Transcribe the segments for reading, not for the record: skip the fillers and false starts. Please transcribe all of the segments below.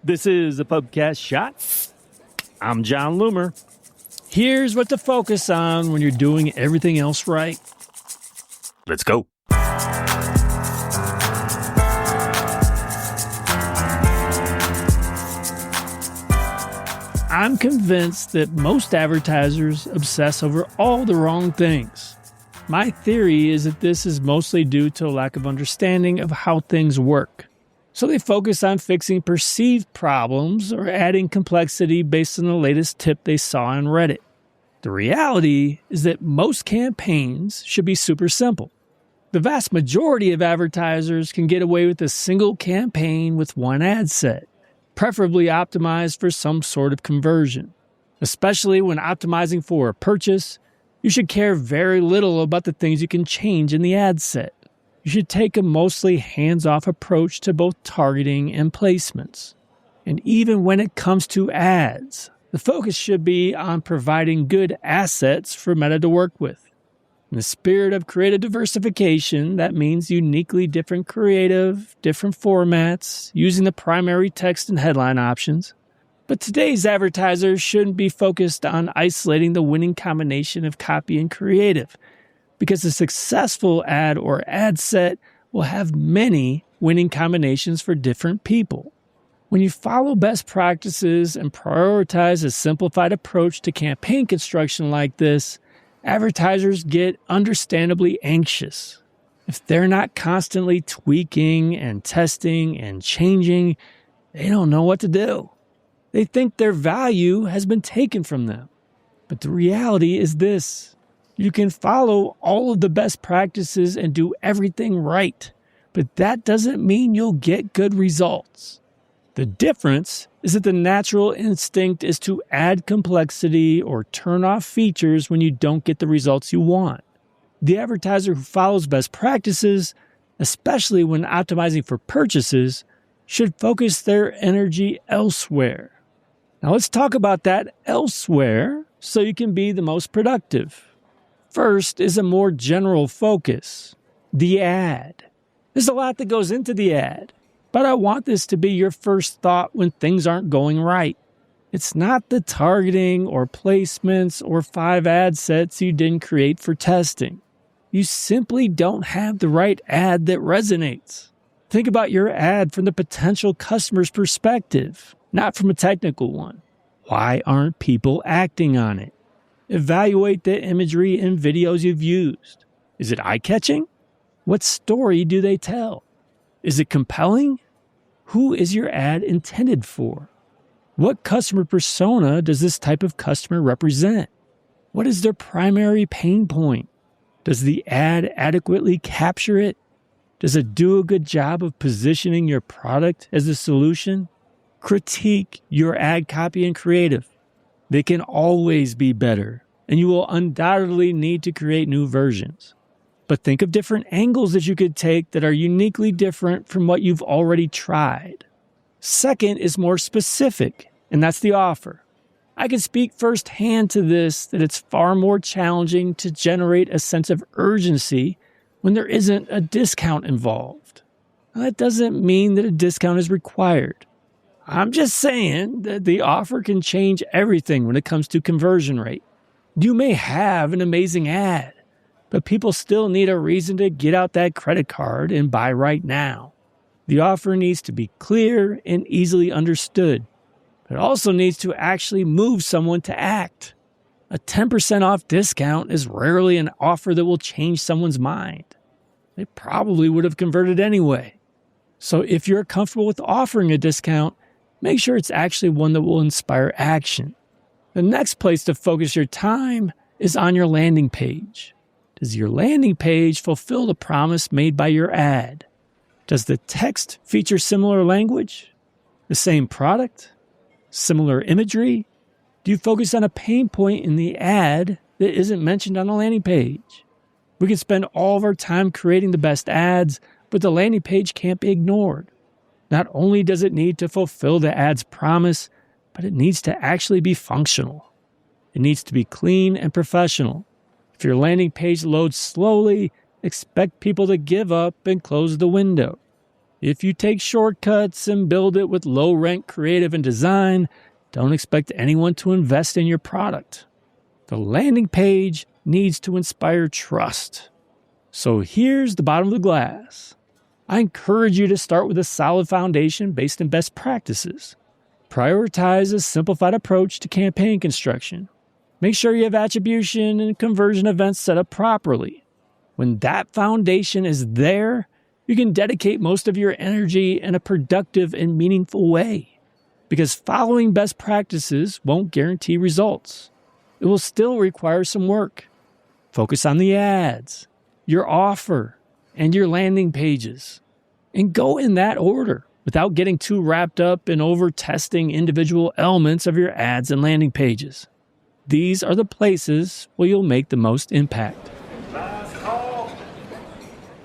This is a Pubcast Shot. I'm John Loomer. Here's what to focus on when you're doing everything else right. Let's go. I'm convinced that most advertisers obsess over all the wrong things. My theory is that this is mostly due to a lack of understanding of how things work. So they focus on fixing perceived problems or adding complexity based on the latest tip they saw on Reddit. The reality is that most campaigns should be super simple. The vast majority of advertisers can get away with a single campaign with one ad set, preferably optimized for some sort of conversion. Especially when optimizing for a purchase, you should care very little about the things you can change in the ad set. You should take a mostly hands-off approach to both targeting and placements. And even when it comes to ads, the focus should be on providing good assets for Meta to work with. In the spirit of creative diversification, that means uniquely different creative, different formats, using the primary text and headline options. But today's advertisers shouldn't be focused on isolating the winning combination of copy and creative, because a successful ad or ad set will have many winning combinations for different people. When you follow best practices and prioritize a simplified approach to campaign construction like this, advertisers get understandably anxious. If they're not constantly tweaking and testing and changing, they don't know what to do. They think their value has been taken from them. But the reality is this. You can follow all of the best practices and do everything right, but that doesn't mean you'll get good results. The difference is that the natural instinct is to add complexity or turn off features when you don't get the results you want. The advertiser who follows best practices, especially when optimizing for purchases, should focus their energy elsewhere. Now let's talk about that elsewhere so you can be the most productive. First is a more general focus, the ad. There's a lot that goes into the ad, but I want this to be your first thought when things aren't going right. It's not the targeting or placements or 5 ad sets you didn't create for testing. You simply don't have the right ad that resonates. Think about your ad from the potential customer's perspective, not from a technical one. Why aren't people acting on it? Evaluate the imagery and videos you've used. Is it eye-catching? What story do they tell? Is it compelling? Who is your ad intended for? What customer persona does this type of customer represent? What is their primary pain point? Does the ad adequately capture it? Does it do a good job of positioning your product as a solution? Critique your ad copy and creative. They can always be better, and you will undoubtedly need to create new versions. But think of different angles that you could take that are uniquely different from what you've already tried. Second is more specific, and that's the offer. I can speak firsthand to this that it's far more challenging to generate a sense of urgency when there isn't a discount involved. Now, that doesn't mean that a discount is required. I'm just saying that the offer can change everything when it comes to conversion rate. You may have an amazing ad, but people still need a reason to get out that credit card and buy right now. The offer needs to be clear and easily understood. It also needs to actually move someone to act. A 10% off discount is rarely an offer that will change someone's mind. They probably would have converted anyway. So if you're comfortable with offering a discount, make sure it's actually one that will inspire action. The next place to focus your time is on your landing page. Does your landing page fulfill the promise made by your ad? Does the text feature similar language? The same product? Similar imagery? Do you focus on a pain point in the ad that isn't mentioned on the landing page? We can spend all of our time creating the best ads, but the landing page can't be ignored. Not only does it need to fulfill the ad's promise, but it needs to actually be functional. It needs to be clean and professional. If your landing page loads slowly, expect people to give up and close the window. If you take shortcuts and build it with low-rent creative and design, don't expect anyone to invest in your product. The landing page needs to inspire trust. So here's the bottom of the glass. I encourage you to start with a solid foundation based in best practices. Prioritize a simplified approach to campaign construction. Make sure you have attribution and conversion events set up properly. When that foundation is there, you can dedicate most of your energy in a productive and meaningful way. Because following best practices won't guarantee results. It will still require some work. Focus on the ads, your offer, and your landing pages. And go in that order without getting too wrapped up in over-testing individual elements of your ads and landing pages. These are the places where you'll make the most impact.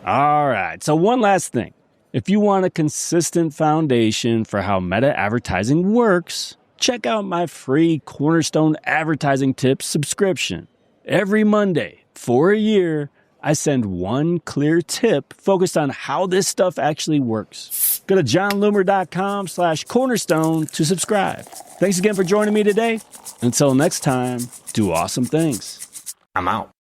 All right, so one last thing. If you want a consistent foundation for how meta advertising works, check out my free Cornerstone Advertising Tips subscription. Every Monday, for a year, I send one clear tip focused on how this stuff actually works. Go to johnloomer.com/cornerstone to subscribe. Thanks again for joining me today. Until next time, do awesome things. I'm out.